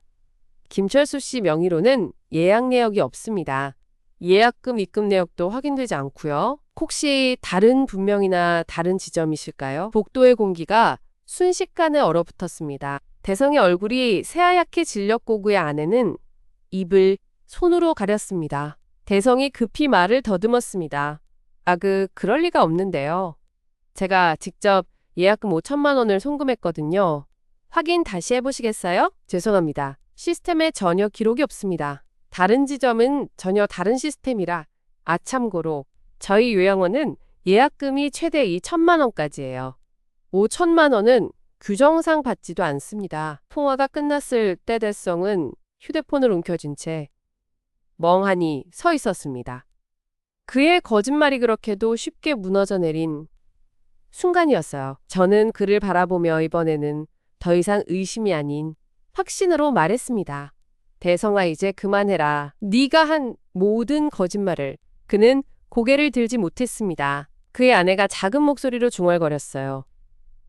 김철수 씨 명의로는 예약 내역이 없습니다. 예약금 입금 내역도 확인되지 않고요. 혹시 다른 분명이나 다른 지점이실까요? 복도의 공기가 순식간에 얼어붙었습니다. 대성의 얼굴이 새하얗게 질렸고 그의 아내는 입을 손으로 가렸습니다. 대성이 급히 말을 더듬었습니다. 그럴 리가 없는데요. 제가 직접 예약금 5천만 원을 송금했거든요. 확인 다시 해보시겠어요? 죄송합니다. 시스템에 전혀 기록이 없습니다. 다른 지점은 전혀 다른 시스템이라 참고로 저희 요양원은 예약금이 최대 2천만 원까지예요. 5천만 원은 규정상 받지도 않습니다. 통화가 끝났을 때 대성은 휴대폰을 움켜쥔 채 멍하니 서 있었습니다. 그의 거짓말이 그렇게도 쉽게 무너져 내린 순간이었어요. 저는 그를 바라보며 이번에는 더 이상 의심이 아닌 확신으로 말했습니다. 대성아, 이제 그만해라. 네가 한 모든 거짓말을. 그는 고개를 들지 못했습니다. 그의 아내가 작은 목소리로 중얼거렸어요.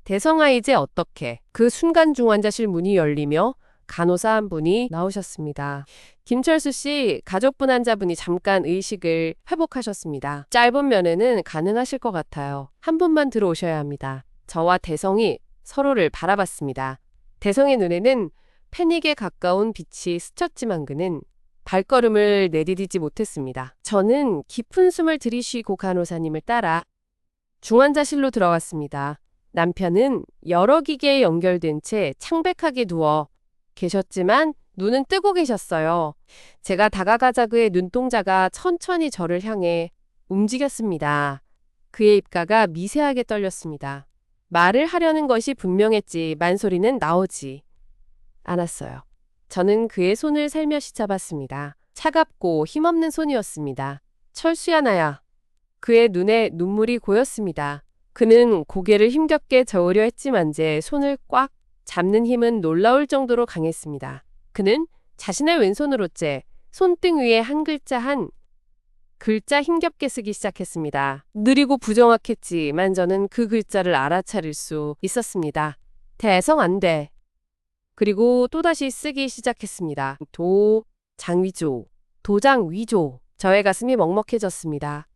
대성아, 이제 어떻게? 그 순간 중환자실 문이 열리며 간호사 한 분이 나오셨습니다. 김철수 씨, 가족분 환자분이 잠깐 의식을 회복하셨습니다. 짧은 면회는 가능하실 것 같아요. 한 분만 들어오셔야 합니다. 저와 대성이 서로를 바라봤습니다. 대성의 눈에는 패닉에 가까운 빛이 스쳤지만 그는 발걸음을 내디디지 못했습니다. 저는 깊은 숨을 들이쉬고 간호사님을 따라 중환자실로 들어갔습니다. 남편은 여러 기계에 연결된 채 창백하게 누워 계셨지만 눈은 뜨고 계셨어요. 제가 다가가자 그의 눈동자가 천천히 저를 향해 움직였습니다. 그의 입가가 미세하게 떨렸습니다. 말을 하려는 것이 분명했지 만소리는 나오지 않았어요. 저는 그의 손을 살며시 잡았습니다. 차갑고 힘없는 손이었습니다. 철수야 나야. 그의 눈에 눈물이 고였습니다. 그는 고개를 힘겹게 저으려 했지만 제 손을 꽉 잡는 힘은 놀라울 정도로 강했습니다. 그는 자신의 왼손으로 제 손등 위에 한 글자 힘겹게 쓰기 시작했습니다. 느리고 부정확했지만 저는 그 글자를 알아차릴 수 있었습니다. 대성 안 돼. 그리고 또다시 쓰기 시작했습니다. 장위조, 도장 위조. 저의 가슴이 먹먹해졌습니다.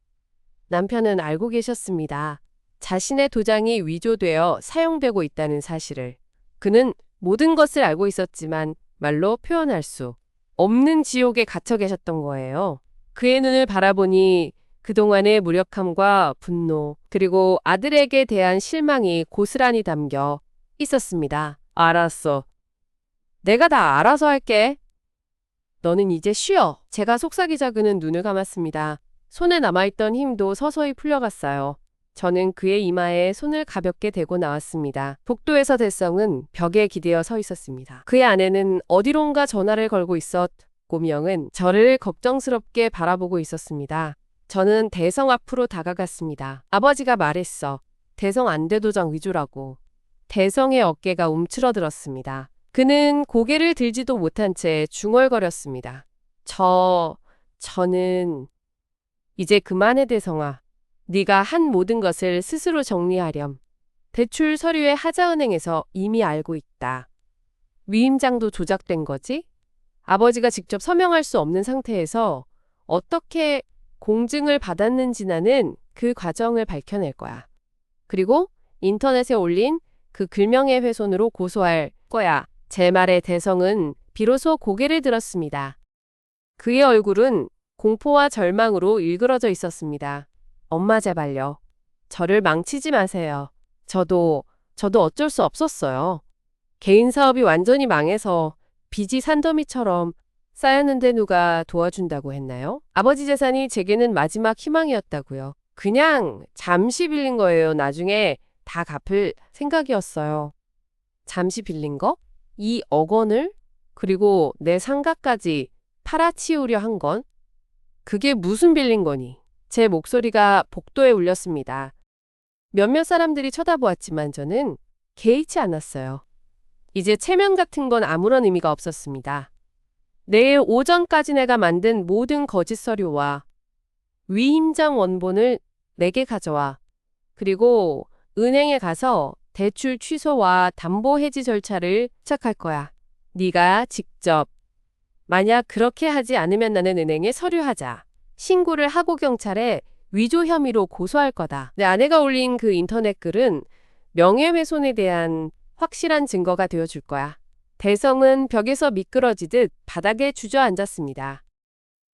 남편은 알고 계셨습니다. 자신의 도장이 위조되어 사용되고 있다는 사실을. 그는 모든 것을 알고 있었지만 말로 표현할 수 없는 지옥에 갇혀 계셨던 거예요. 그의 눈을 바라보니 그동안의 무력함과 분노, 그리고 아들에게 대한 실망이 고스란히 담겨 있었습니다. 알았어. 내가 다 알아서 할게. 너는 이제 쉬어. 제가 속삭이자 그는 눈을 감았습니다. 손에 남아있던 힘도 서서히 풀려갔어요. 저는 그의 이마에 손을 가볍게 대고 나왔습니다. 복도에서 대성은 벽에 기대어 서 있었습니다. 그의 아내는 어디론가 전화를 걸고 있었고 미영은 저를 걱정스럽게 바라보고 있었습니다. 저는 대성 앞으로 다가갔습니다. 아버지가 말했어. 대성 안돼 도장 위조라고. 대성의 어깨가 움츠러들었습니다. 그는 고개를 들지도 못한 채 중얼거렸습니다. 저는 이제 그만해 대성아. 네가 한 모든 것을 스스로 정리하렴. 대출 서류에 하자은행에서 이미 알고 있다. 위임장도 조작된 거지? 아버지가 직접 서명할 수 없는 상태에서 어떻게 공증을 받았는지 나는 그 과정을 밝혀낼 거야. 그리고 인터넷에 올린 그 글명예훼손으로 고소할 거야. 제 말에 대성은 비로소 고개를 들었습니다. 그의 얼굴은 공포와 절망으로 일그러져 있었습니다. 엄마 제발요. 저를 망치지 마세요. 저도 어쩔 수 없었어요. 개인 사업이 완전히 망해서 빚이 산더미처럼 쌓였는데 누가 도와준다고 했나요? 아버지 재산이 제게는 마지막 희망이었다고요. 그냥 잠시 빌린 거예요. 나중에 다 갚을 생각이었어요. 잠시 빌린 거? 2억 원을? 그리고 내 상가까지 팔아치우려 한 건? 그게 무슨 빌린 거니? 제 목소리가 복도에 울렸습니다. 몇몇 사람들이 쳐다보았지만 저는 개의치 않았어요. 이제 체면 같은 건 아무런 의미가 없었습니다. 내일 오전까지 내가 만든 모든 거짓 서류와 위임장 원본을 내게 가져와. 그리고 은행에 가서 대출 취소와 담보 해지 절차를 시작할 거야. 네가 직접. 만약 그렇게 하지 않으면 나는 은행에 서류하자. 신고를 하고 경찰에 위조 혐의로 고소할 거다. 내 아내가 올린 그 인터넷 글은 명예훼손에 대한 확실한 증거가 되어줄 거야. 대성은 벽에서 미끄러지듯 바닥에 주저앉았습니다.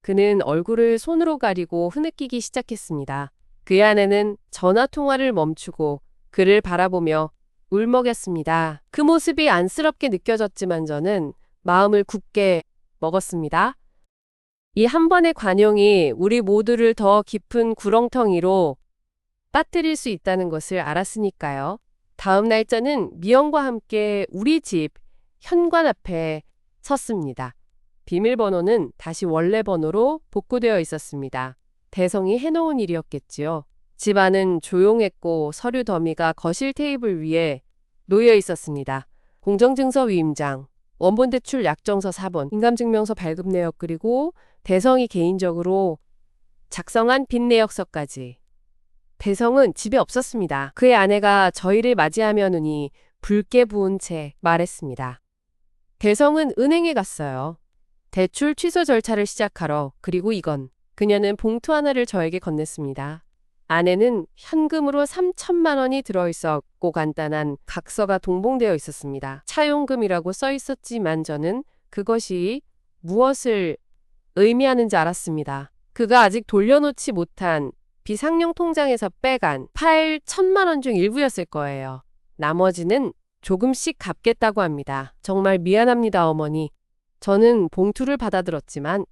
그는 얼굴을 손으로 가리고 흐느끼기 시작했습니다. 그의 아내는 전화 통화를 멈추고 그를 바라보며 울먹였습니다. 그 모습이 안쓰럽게 느껴졌지만 저는 마음을 굳게 먹었습니다. 이 한 번의 관용이 우리 모두를 더 깊은 구렁텅이로 빠뜨릴 수 있다는 것을 알았으니까요. 다음 날 저는 미영과 함께 우리 집 현관 앞에 섰습니다. 비밀번호는 다시 원래 번호로 복구되어 있었습니다. 대성이 해놓은 일이었겠지요. 집 안은 조용했고 서류 더미가 거실 테이블 위에 놓여 있었습니다. 공정증서 위임장, 원본 대출 약정서 4번, 인감증명서 발급 내역 그리고 대성이 개인적으로 작성한 빚 내역서까지. 대성은 집에 없었습니다. 그의 아내가 저희를 맞이하며 눈이 붉게 부은 채 말했습니다. 대성은 은행에 갔어요. 대출 취소 절차를 시작하러. 그리고 이건. 그녀는 봉투 하나를 저에게 건넸습니다. 안에는 현금으로 3천만 원이 들어있었고 간단한 각서가 동봉되어 있었습니다. 차용금이라고 써 있었지만 저는 그것이 무엇을 의미하는지 알았습니다. 그가 아직 돌려놓지 못한 비상용 통장에서 빼간 8천만 원 중 일부였을 거예요. 나머지는 조금씩 갚겠다고 합니다. 정말 미안합니다, 어머니. 저는 봉투를 받아들었지만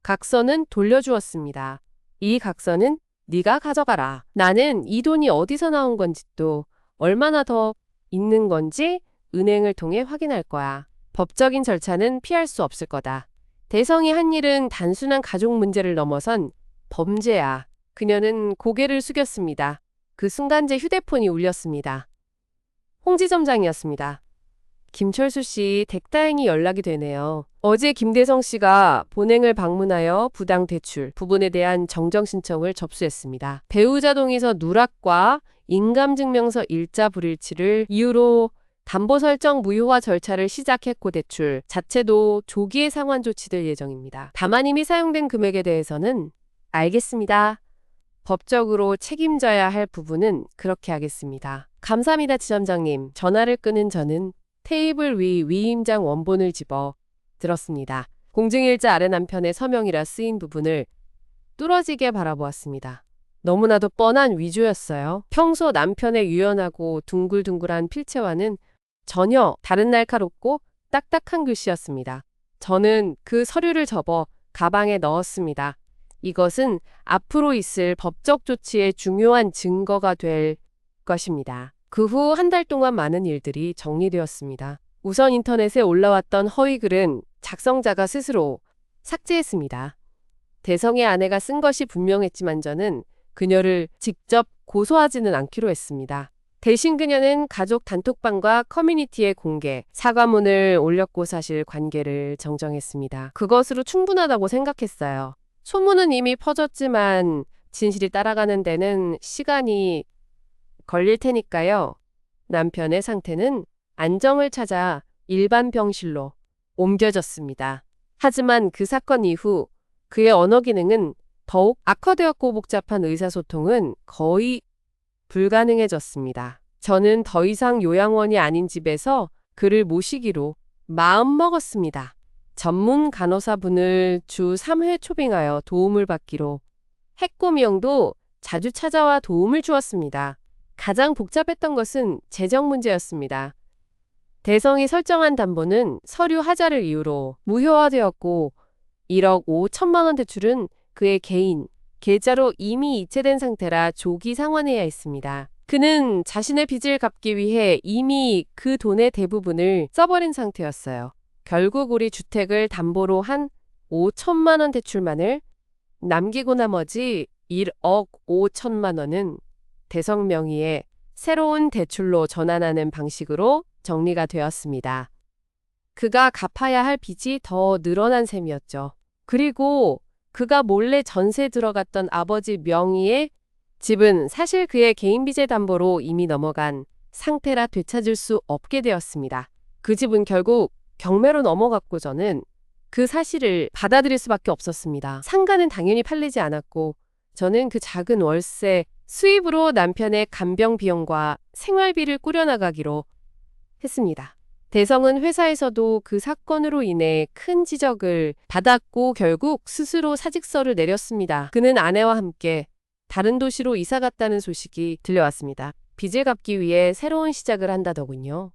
각서는 돌려주었습니다. 이 각서는 네가 가져가라. 나는 이 돈이 어디서 나온 건지 또 얼마나 더 있는 건지 은행을 통해 확인할 거야. 법적인 절차는 피할 수 없을 거다. 대성이 한 일은 단순한 가족 문제를 넘어선 범죄야. 그녀는 고개를 숙였습니다. 그 순간 제 휴대폰이 울렸습니다. 홍지점장이었습니다. 김철수 씨, 댁다행히 연락이 되네요. 어제 김대성 씨가 본행을 방문하여 부당 대출 부분에 대한 정정 신청을 접수했습니다. 배우자 동의서 누락과 인감증명서 일자 불일치를 이유로 담보 설정 무효화 절차를 시작했고 대출 자체도 조기에 상환 조치될 예정입니다. 다만 이미 사용된 금액에 대해서는 알겠습니다. 법적으로 책임져야 할 부분은 그렇게 하겠습니다. 감사합니다, 지점장님. 전화를 끊은 저는 테이블 위 위임장 원본을 집어 들었습니다. 공증일자 아래 남편의 서명이라 쓰인 부분을 뚫어지게 바라보았습니다. 너무나도 뻔한 위조였어요. 평소 남편의 유연하고 둥글둥글한 필체와는 전혀 다른 날카롭고 딱딱한 글씨였습니다. 저는 그 서류를 접어 가방에 넣었습니다. 이것은 앞으로 있을 법적 조치의 중요한 증거가 될 것입니다. 그 후 한 달 동안 많은 일들이 정리되었습니다. 우선 인터넷에 올라왔던 허위글은 작성자가 스스로 삭제했습니다. 대성의 아내가 쓴 것이 분명했지만 저는 그녀를 직접 고소하지는 않기로 했습니다. 대신 그녀는 가족 단톡방과 커뮤니티에 공개, 사과문을 올렸고 사실 관계를 정정했습니다. 그것으로 충분하다고 생각했어요. 소문은 이미 퍼졌지만 진실이 따라가는 데는 시간이 걸릴 테니까요. 남편의 상태는 안정을 찾아 일반 병실로 옮겨졌습니다. 하지만 그 사건 이후 그의 언어 기능은 더욱 악화되었고 복잡한 의사소통은 거의 불가능해졌습니다. 저는 더 이상 요양원이 아닌 집에서 그를 모시기로 마음먹었습니다. 전문 간호사분을 주 3회 초빙하여 도움을 받기로 했고 미영도 자주 찾아와 도움을 주었습니다. 가장 복잡했던 것은 재정 문제였습니다. 대성이 설정한 담보는 서류 하자를 이유로 무효화되었고 1억 5천만 원 대출은 그의 개인 계좌로 이미 이체된 상태라 조기 상환해야 했습니다. 그는 자신의 빚을 갚기 위해 이미 그 돈의 대부분을 써버린 상태였어요. 결국 우리 주택을 담보로 한 5천만 원 대출만을 남기고 나머지 1억 5천만 원은 대성 명의의 새로운 대출로 전환하는 방식으로 정리가 되었습니다. 그가 갚아야 할 빚이 더 늘어난 셈이었죠. 그리고 그가 몰래 전세 들어갔던 아버지 명의의 집은 사실 그의 개인 빚의 담보로 이미 넘어간 상태라 되찾을 수 없게 되었습니다. 그 집은 결국 경매로 넘어갔고 저는 그 사실을 받아들일 수밖에 없었습니다. 상가는 당연히 팔리지 않았고 저는 그 작은 월세 수입으로 남편의 간병 비용과 생활비를 꾸려나가기로 했습니다. 대성은 회사에서도 그 사건으로 인해 큰 지적을 받았고 결국 스스로 사직서를 내렸습니다. 그는 아내와 함께 다른 도시로 이사 갔다는 소식이 들려왔습니다. 빚을 갚기 위해 새로운 시작을 한다더군요.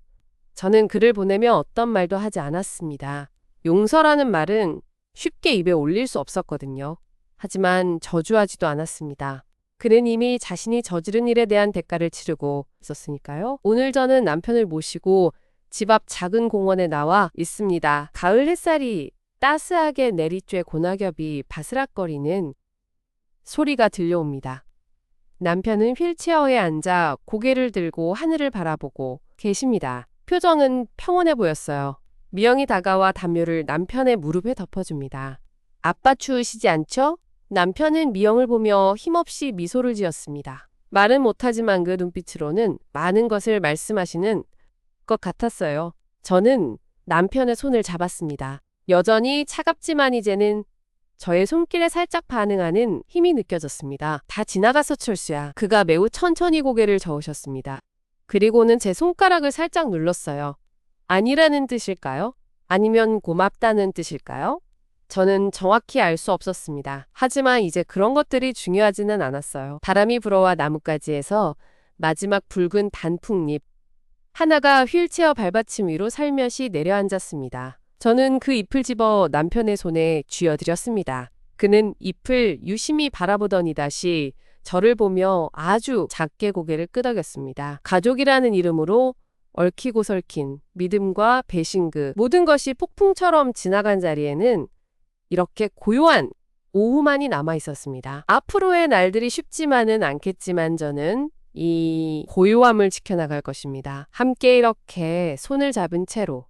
저는 그를 보내며 어떤 말도 하지 않았습니다. 용서라는 말은 쉽게 입에 올릴 수 없었거든요. 하지만 저주하지도 않았습니다. 그는 이미 자신이 저지른 일에 대한 대가를 치르고 있었으니까요. 오늘 저는 남편을 모시고 집 앞 작은 공원에 나와 있습니다. 가을 햇살이 따스하게 내리쬐 고낙엽이 바스락거리는 소리가 들려옵니다. 남편은 휠체어에 앉아 고개를 들고 하늘을 바라보고 계십니다. 표정은 평온해 보였어요. 미영이 다가와 담요를 남편의 무릎에 덮어줍니다. 아빠 추우시지 않죠? 남편은 미영을 보며 힘없이 미소를 지었습니다. 말은 못하지만 그 눈빛으로는 많은 것을 말씀하시는 것 같았어요. 저는 남편의 손을 잡았습니다. 여전히 차갑지만 이제는 저의 손길에 살짝 반응하는 힘이 느껴졌습니다. 다 지나갔어, 철수야. 그가 매우 천천히 고개를 저으셨습니다. 그리고는 제 손가락을 살짝 눌렀어요. 아니라는 뜻일까요? 아니면 고맙다는 뜻일까요? 저는 정확히 알 수 없었습니다. 하지만 이제 그런 것들이 중요하지는 않았어요. 바람이 불어와 나뭇가지에서 마지막 붉은 단풍잎 하나가 휠체어 발받침 위로 살며시 내려앉았습니다. 저는 그 잎을 집어 남편의 손에 쥐어드렸습니다. 그는 잎을 유심히 바라보더니 다시 저를 보며 아주 작게 고개를 끄덕였습니다. 가족이라는 이름으로 얽히고 설킨 믿음과 배신 그 모든 것이 폭풍처럼 지나간 자리에는 이렇게 고요한 오후만이 남아 있었습니다. 앞으로의 날들이 쉽지만은 않겠지만 저는 이 고요함을 지켜나갈 것입니다. 함께 이렇게 손을 잡은 채로